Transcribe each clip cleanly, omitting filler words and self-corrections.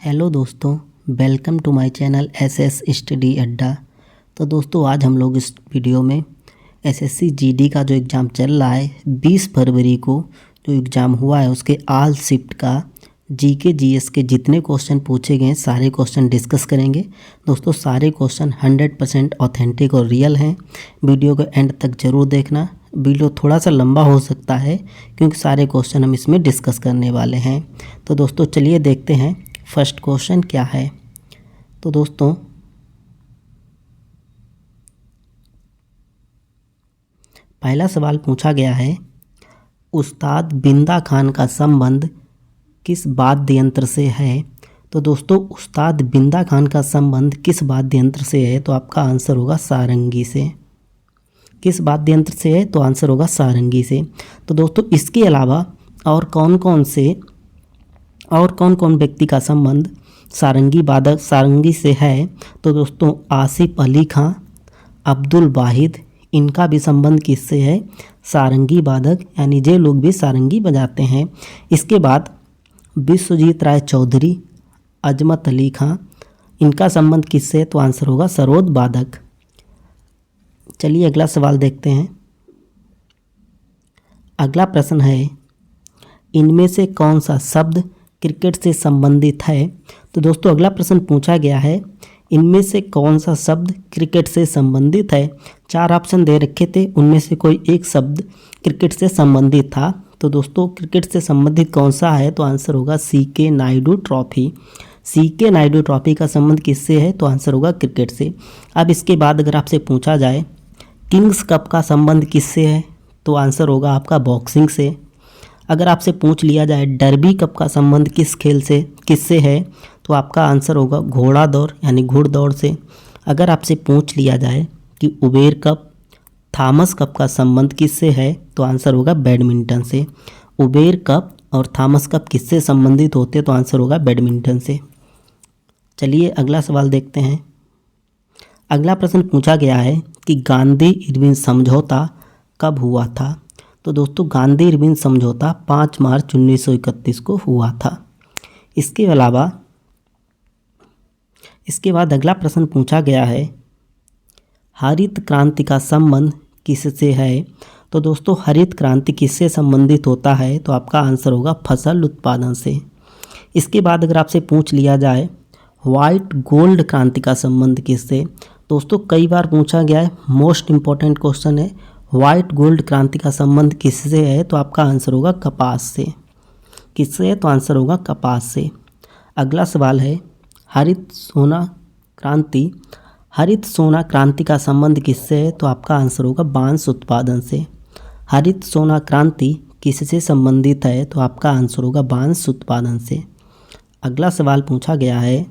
Hello दोस्तों, welcome to my channel SS Study Adda. तो दोस्तों आज हम लोग इस वीडियो में एसएससी जीडी का जो एग्ज़ाम चल रहा है 20 फरवरी को जो एग्ज़ाम हुआ है उसके ऑल शिफ्ट का जीके जीएस के जितने क्वेश्चन पूछे गए हैं सारे क्वेश्चन डिस्कस करेंगे। दोस्तों सारे क्वेश्चन 100% ऑथेंटिक और रियल हैं। वीडियो को एंड तक ज़रूर देखना। वीडियो थोड़ा सा लंबा हो सकता है क्योंकि सारे क्वेश्चन हम इसमें डिस्कस करने वाले हैं। तो दोस्तों चलिए देखते हैं फर्स्ट क्वेश्चन क्या है। तो दोस्तों पहला सवाल पूछा गया है, उस्ताद बिंदा खान का संबंध किस वाद्य यंत्र से है। तो दोस्तों उस्ताद बिंदा खान का संबंध किस वाद्य यंत्र से है, तो आपका आंसर होगा सारंगी से। किस वाद्य यंत्र से है, तो आंसर होगा सारंगी से। तो दोस्तों इसके अलावा और कौन कौन व्यक्ति का संबंध सारंगी से है, तो दोस्तों आसिफ अली खां, अब्दुल वाहिद, इनका भी संबंध किससे है, सारंगी वादक, यानी जे लोग भी सारंगी बजाते हैं। इसके बाद विश्वजीत राय चौधरी, अजमत अली खां, इनका संबंध किससे है, तो आंसर होगा सरोद वादक। चलिए अगला सवाल देखते हैं। अगला प्रश्न है, इनमें से कौन सा शब्द क्रिकेट से संबंधित है। तो दोस्तों अगला प्रश्न पूछा गया है, इनमें से कौन सा शब्द क्रिकेट से संबंधित है। 4 ऑप्शन दे रखे थे, उनमें से कोई एक शब्द क्रिकेट से संबंधित था। तो दोस्तों क्रिकेट से संबंधित कौन सा है, तो आंसर होगा CK Naidu trophy. CK Naidu trophy का संबंध किससे है, तो आंसर होगा क्रिकेट से। अब इसके बाद अगर आपसे पूछा जाए किंग्स कप का संबंध किससे है, तो आंसर होगा आपका बॉक्सिंग से। अगर आपसे पूछ लिया जाए डर्बी कप का संबंध किससे है, तो आपका आंसर होगा घोड़ा दौड़ यानी घुड़दौड़ से। अगर आपसे पूछ लिया जाए कि उबेर कप, थॉमस कप का संबंध किससे है, तो आंसर होगा बैडमिंटन से। उबेर कप और थॉमस कप किससे संबंधित होते हैं, तो आंसर होगा बैडमिंटन से। चलिए अगला सवाल देखते हैं। अगला प्रश्न पूछा गया है कि गांधी इरविन समझौता कब हुआ था। तो दोस्तों गांधी इरविन समझौता 5 मार्च 1931 को हुआ था। इसके बाद अगला प्रश्न पूछा गया है, हरित क्रांति का संबंध किससे है। तो दोस्तों हरित क्रांति किससे संबंधित होता है, तो आपका आंसर होगा फसल उत्पादन से। इसके बाद अगर आपसे पूछ लिया जाए व्हाइट गोल्ड क्रांति का संबंध किससे। दोस्तों कई बार पूछा गया है, मोस्ट इम्पॉर्टेंट क्वेश्चन है, व्हाइट गोल्ड क्रांति का संबंध किससे है, तो आपका आंसर होगा कपास से। किससे है, तो आंसर होगा कपास से। अगला सवाल है, हरित सोना क्रांति का संबंध किससे है, तो आपका आंसर होगा बांस उत्पादन से। हरित सोना क्रांति किससे संबंधित है, तो आपका आंसर होगा बांस उत्पादन से। अगला सवाल पूछा गया है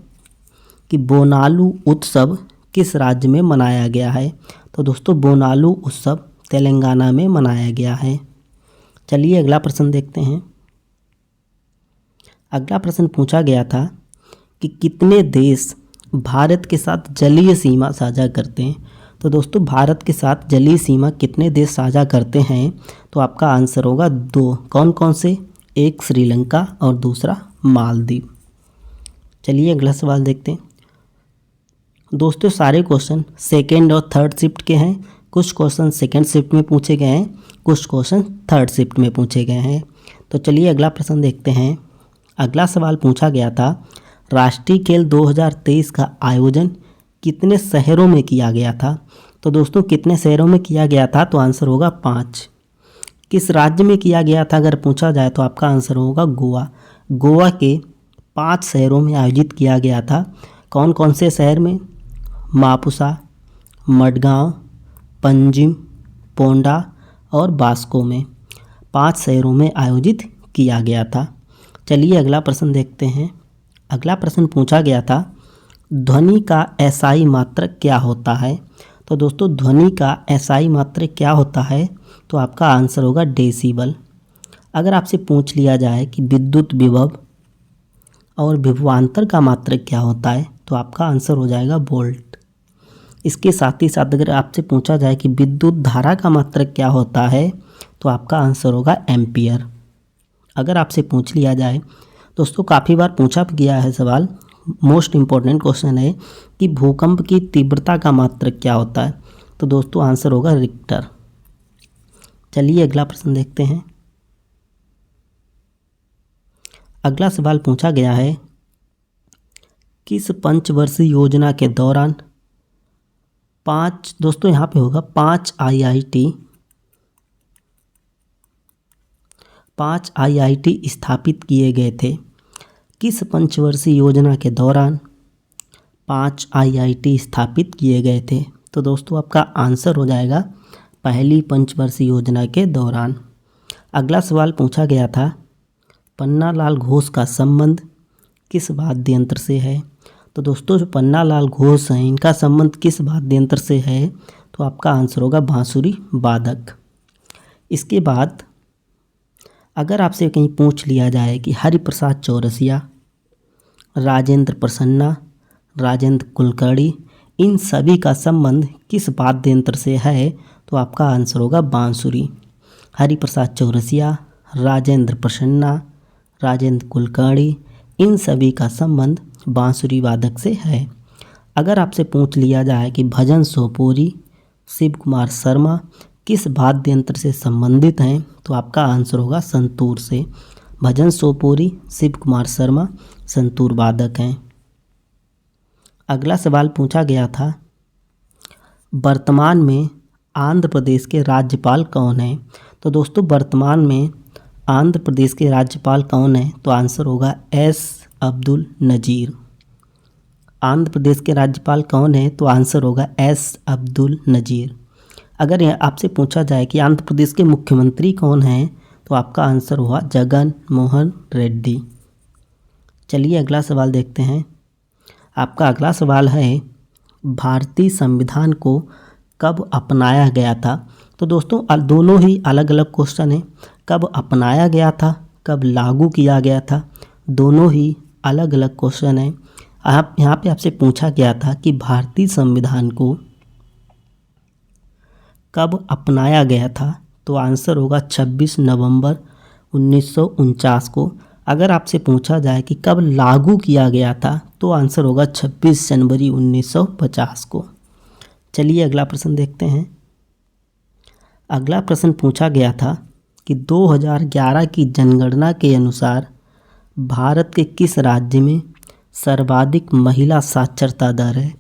कि बोनालू उत्सव किस राज्य में मनाया गया है। तो दोस्तों बोनालू उत्सव तेलंगाना में मनाया गया है। चलिए अगला प्रश्न देखते हैं। अगला प्रश्न पूछा गया था कि कितने देश भारत के साथ जलीय सीमा साझा करते हैं। तो दोस्तों भारत के साथ जलीय सीमा कितने देश साझा करते हैं, तो आपका आंसर होगा 2। कौन कौन से, एक श्रीलंका और दूसरा मालदीव। चलिए अगला सवाल देखते हैं। दोस्तों सारे क्वेश्चन सेकेंड और थर्ड शिफ्ट के हैं। कुछ क्वेश्चन सेकेंड शिफ्ट में पूछे गए हैं, कुछ क्वेश्चन थर्ड शिफ्ट में पूछे गए हैं। तो चलिए अगला प्रश्न देखते हैं। अगला सवाल पूछा गया था, राष्ट्रीय खेल 2023 का आयोजन कितने शहरों में किया गया था। तो दोस्तों कितने शहरों में किया गया था, तो आंसर होगा 5। किस राज्य में किया गया था अगर पूछा जाए, तो आपका आंसर होगा गोवा। गोवा के 5 शहरों में आयोजित किया गया था। कौन कौन से शहर में, मापुसा, मडगांव, पंजिम, पोंडा और बास्को में 5 शहरों में आयोजित किया गया था। चलिए अगला प्रश्न देखते हैं। अगला प्रश्न पूछा गया था, ध्वनि का एसआई मात्रक क्या होता है। तो दोस्तों ध्वनि का एसआई मात्रक क्या होता है, तो आपका आंसर होगा डेसिबल। अगर आपसे पूछ लिया जाए कि विद्युत विभव और विभवांतर का मात्रक क्या होता है, तो आपका आंसर हो जाएगा वोल्ट। इसके साथ ही साथ अगर आपसे पूछा जाए कि विद्युत धारा का मात्रक क्या होता है, तो आपका आंसर होगा एम्पियर। अगर आपसे पूछ लिया जाए, दोस्तों काफ़ी बार पूछा गया है सवाल, मोस्ट इम्पॉर्टेंट क्वेश्चन है कि भूकंप की तीव्रता का मात्रक क्या होता है। तो दोस्तों आंसर होगा रिक्टर। चलिए अगला प्रश्न देखते हैं। अगला सवाल पूछा गया है, किस पंचवर्षीय योजना के दौरान दोस्तों यहाँ पे होगा 5 IIT स्थापित किए गए थे। किस पंचवर्षीय योजना के दौरान 5 IIT स्थापित किए गए थे। तो दोस्तों आपका आंसर हो जाएगा पहली पंचवर्षीय योजना के दौरान। अगला सवाल पूछा गया था, पन्नालाल घोष का संबंध किस वाद्य यंत्र से है। तो दोस्तों जो पन्नालाल घोष हैं इनका संबंध किस वाद्य यंत्र से है। तो आपका आंसर होगा बांसुरी वादक। इसके बाद अगर आपसे कहीं पूछ लिया जाए कि हरिप्रसाद चौरसिया, राजेंद्र प्रसन्ना, राजेंद्र कुलकर्णी, इन सभी का संबंध किस वाद्य यंत्र से है। तो आपका आंसर होगा बांसुरी। हरिप्रसाद चौरसिया, राजेंद्र प्रसन्ना, राजेंद्र कुलकर्णी, इन सभी का संबंध बांसुरी वादक से है। अगर आपसे पूछ लिया जाए कि भजन सोपोरी, शिव कुमार शर्मा किस वाद्य यंत्र से संबंधित हैं। तो आपका आंसर होगा संतूर से। भजन सोपोरी, शिव कुमार शर्मा संतूर वादक हैं। अगला सवाल पूछा गया था, वर्तमान में आंध्र प्रदेश के राज्यपाल कौन हैं। तो दोस्तों वर्तमान में आंध्र प्रदेश के राज्यपाल कौन हैं। तो आंसर होगा एस अब्दुल नज़ीर। आंध्र प्रदेश के राज्यपाल कौन हैं। तो आंसर होगा एस अब्दुल नज़ीर। अगर आपसे पूछा जाए कि आंध्र प्रदेश के मुख्यमंत्री कौन हैं। तो आपका आंसर हुआ जगन मोहन रेड्डी। चलिए अगला सवाल देखते हैं। आपका अगला सवाल है, भारतीय संविधान को कब अपनाया गया था। तो दोस्तों दोनों ही अलग अलग क्वेश्चन हैं। कब अपनाया गया था, कब लागू किया गया था, दोनों ही अलग अलग क्वेश्चन हैं। आप यहाँ पे आपसे पूछा गया था कि भारतीय संविधान को कब अपनाया गया था। तो आंसर होगा 26 नवंबर 1949 को। अगर आपसे पूछा जाए कि कब लागू किया गया था। तो आंसर होगा 26 जनवरी 1950 को। चलिए अगला प्रश्न देखते हैं। अगला प्रश्न पूछा गया था कि 2011 की जनगणना के अनुसार भारत के किस राज्य में सर्वाधिक महिला साक्षरता दर है।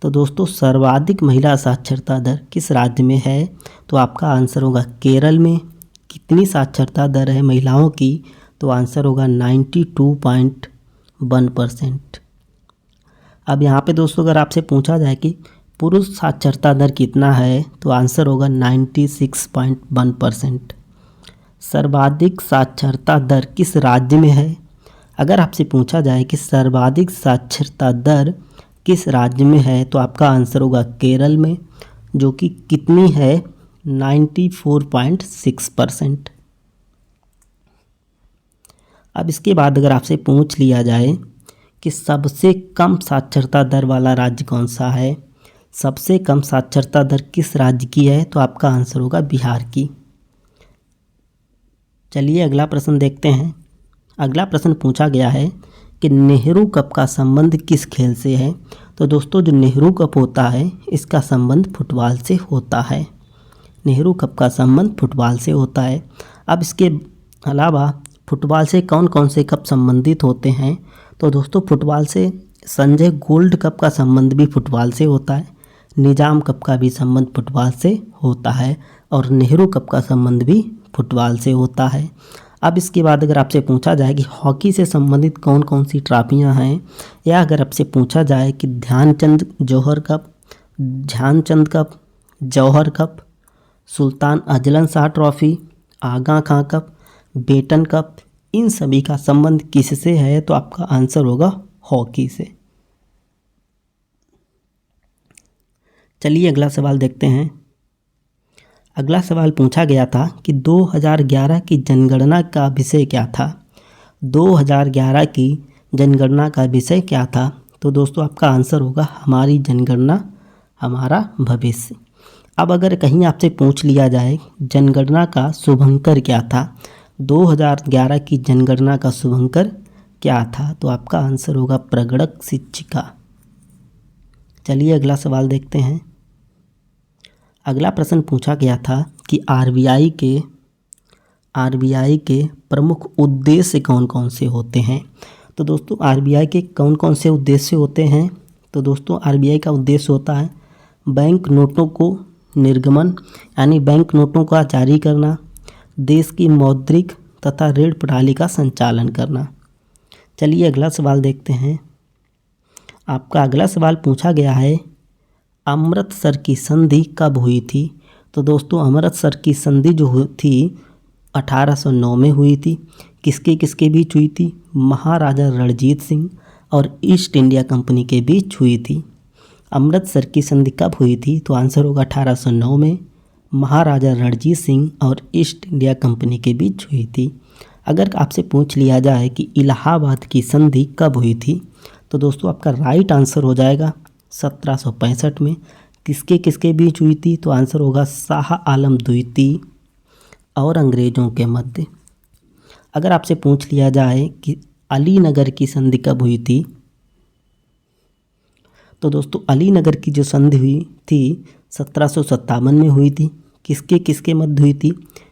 तो दोस्तों सर्वाधिक महिला साक्षरता दर किस राज्य में है। तो आपका आंसर होगा केरल में। कितनी साक्षरता दर है महिलाओं की। तो आंसर होगा 92.1%। अब यहाँ पे दोस्तों अगर आपसे पूछा जाए कि पुरुष साक्षरता दर कितना है। तो आंसर होगा 96.1%। सर्वाधिक साक्षरता दर किस राज्य में है। अगर आपसे पूछा जाए कि सर्वाधिक साक्षरता दर किस राज्य में है। तो आपका आंसर होगा केरल में, जो कि कितनी है 94.6%। अब इसके बाद अगर आपसे पूछ लिया जाए कि सबसे कम साक्षरता दर वाला राज्य कौन सा है। सबसे कम साक्षरता दर किस राज्य की है। तो आपका आंसर होगा बिहार की। चलिए अगला प्रश्न देखते हैं। अगला प्रश्न पूछा गया है कि नेहरू कप का संबंध किस खेल से है। तो दोस्तों जो नेहरू कप होता है इसका संबंध फुटबॉल से होता है। नेहरू कप का संबंध फुटबॉल से होता है। अब इसके अलावा फुटबॉल से कौन कौन से कप संबंधित होते हैं। तो दोस्तों फुटबॉल से संजय गोल्ड कप का संबंध भी फुटबॉल से होता है। निजाम कप का भी संबंध फुटबॉल से होता है और नेहरू कप का संबंध भी फुटबॉल से होता है। अब इसके बाद अगर आपसे पूछा जाए कि हॉकी से संबंधित कौन कौन सी ट्रॉफियां हैं, या अगर आपसे पूछा जाए कि Dhyanchand cup, Jauhar cup, Sultan Azlan Shah trophy, Aga Khan cup, Beighton cup, इन सभी का संबंध किससे है। तो आपका आंसर होगा हॉकी से। चलिए अगला सवाल देखते हैं। अगला सवाल पूछा गया था कि 2011 की जनगणना का विषय क्या था। 2011 की जनगणना का विषय क्या था। तो दोस्तों आपका आंसर होगा हमारी जनगणना हमारा भविष्य। अब अगर कहीं आपसे पूछ लिया जाए जनगणना का शुभंकर क्या था। 2011 की जनगणना का शुभंकर क्या था? तो आपका आंसर होगा प्रगणक शिक्षिका। चलिए अगला सवाल देखते हैं। अगला प्रश्न पूछा गया था कि आरबीआई के प्रमुख उद्देश्य कौन कौन से होते हैं? तो दोस्तों आरबीआई के कौन कौन से उद्देश्य होते हैं? तो दोस्तों आरबीआई का उद्देश्य होता है बैंक नोटों को निर्गमन यानी बैंक नोटों का जारी करना, देश की मौद्रिक तथा ऋण प्रणाली का संचालन करना। चलिए अगला सवाल देखते हैं। आपका अगला सवाल पूछा गया है अमृतसर की संधि कब हुई थी? तो दोस्तों अमृतसर की संधि जो थी 1809 में हुई थी। किसके किसके बीच हुई थी? महाराजा रणजीत सिंह और ईस्ट इंडिया कंपनी के बीच हुई थी। अमृतसर की संधि कब हुई थी? तो आंसर होगा 1809 में महाराजा रणजीत सिंह और ईस्ट इंडिया कंपनी के बीच हुई थी। अगर आपसे पूछ लिया जाए कि इलाहाबाद की संधि कब हुई थी, तो दोस्तों आपका राइट आंसर हो जाएगा 1765 में। किसके किसके बीच हुई थी? तो आंसर होगा शाह आलम द्वितीय और अंग्रेज़ों के मध्य। अगर आपसे पूछ लिया जाए कि अलीनगर की संधि कब हुई थी, तो दोस्तों अलीनगर की जो संधि हुई थी 1757 में हुई थी। किसके किसके मध्य हुई थी?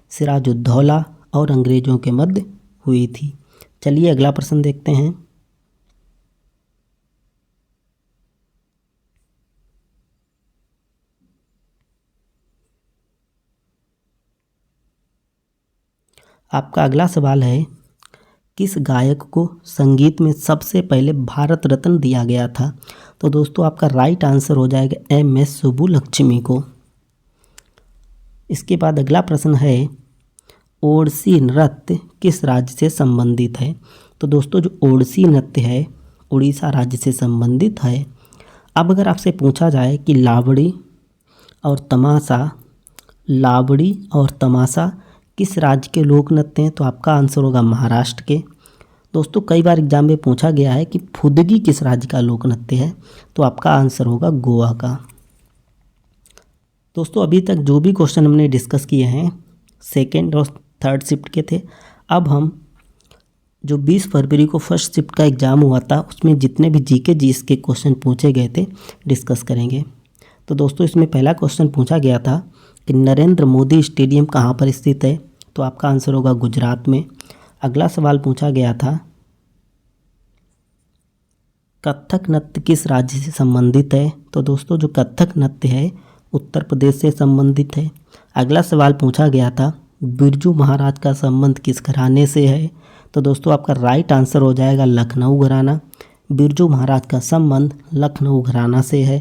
सिराजुद्दौला और अंग्रेज़ों के मध्य हुई थी। चलिए अगला प्रश्न देखते हैं। आपका अगला सवाल है किस गायक को संगीत में सबसे पहले भारत रत्न दिया गया था? तो दोस्तों आपका राइट आंसर हो जाएगा एम.एस. सुब्बुलक्ष्मी को। इसके बाद अगला प्रश्न है ओडिसी नृत्य किस राज्य से संबंधित है? तो दोस्तों जो ओडिसी नृत्य है उड़ीसा राज्य से संबंधित है। अब अगर आपसे पूछा जाए कि लावड़ी और तमाशा किस राज्य के लोक नृत्य हैं, तो आपका आंसर होगा महाराष्ट्र के। दोस्तों कई बार एग्जाम में पूछा गया है कि फुदगी किस राज्य का लोक नृत्य है, तो आपका आंसर होगा गोवा का। दोस्तों अभी तक जो भी क्वेश्चन हमने डिस्कस किए हैं सेकेंड और थर्ड शिफ्ट के थे। अब हम जो 20 फरवरी को फर्स्ट शिफ्ट का एग्ज़ाम हुआ था उसमें जितने भी जीके जीएस के क्वेश्चन पूछे गए थे डिस्कस करेंगे। तो दोस्तों इसमें पहला क्वेश्चन पूछा गया था कि नरेंद्र मोदी स्टेडियम कहाँ पर स्थित है? तो आपका आंसर होगा गुजरात में। अगला सवाल पूछा गया था कथक नृत्य किस राज्य से संबंधित है? तो दोस्तों जो कथक नृत्य है उत्तर प्रदेश से संबंधित है। अगला सवाल पूछा गया था बिरजू महाराज का संबंध किस घराने से है? तो दोस्तों आपका राइट आंसर हो जाएगा लखनऊ घराना। बिरजू महाराज का संबंध लखनऊ घराना से है।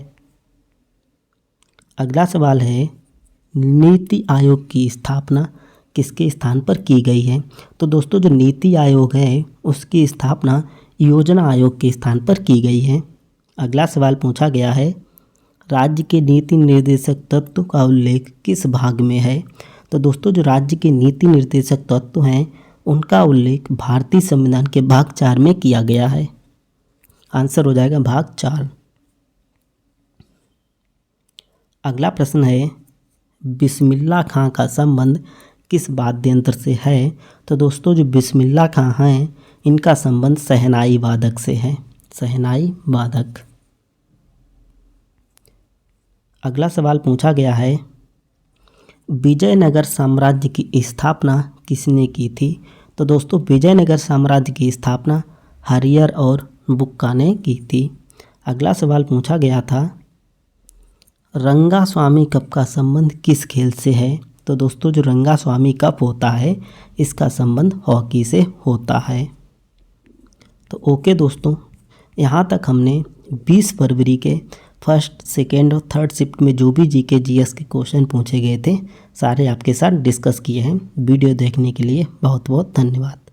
अगला सवाल है नीति आयोग की स्थापना किसके स्थान पर की गई है? तो दोस्तों जो नीति आयोग है उसकी स्थापना योजना आयोग के स्थान पर की गई है। अगला सवाल पूछा गया है राज्य के नीति निर्देशक तत्व का उल्लेख किस भाग में है? तो दोस्तों जो राज्य के नीति निर्देशक तत्व हैं उनका उल्लेख भारतीय संविधान के भाग 4 में किया गया है। आंसर हो जाएगा भाग 4। अगला प्रश्न है बिस्मिल्लाह खां का संबंध किस वाद्य यंत्र से है? तो दोस्तों जो बिस्मिल्लाह खां हैं इनका संबंध शहनाई वादक से है, शहनाई वादक। अगला सवाल पूछा गया है विजयनगर साम्राज्य की स्थापना किसने की थी? तो दोस्तों विजयनगर साम्राज्य की स्थापना हरियर और बुक्का ने की थी। अगला सवाल पूछा गया था रंगास्वामी कप का संबंध किस खेल से है? तो दोस्तों जो रंगास्वामी कप होता है इसका संबंध हॉकी से होता है। तो ओके दोस्तों, यहाँ तक हमने 20 फरवरी के फर्स्ट, सेकेंड और थर्ड शिफ्ट में जो भी जीके जीएस के क्वेश्चन पूछे गए थे सारे आपके साथ डिस्कस किए हैं। वीडियो देखने के लिए बहुत बहुत धन्यवाद।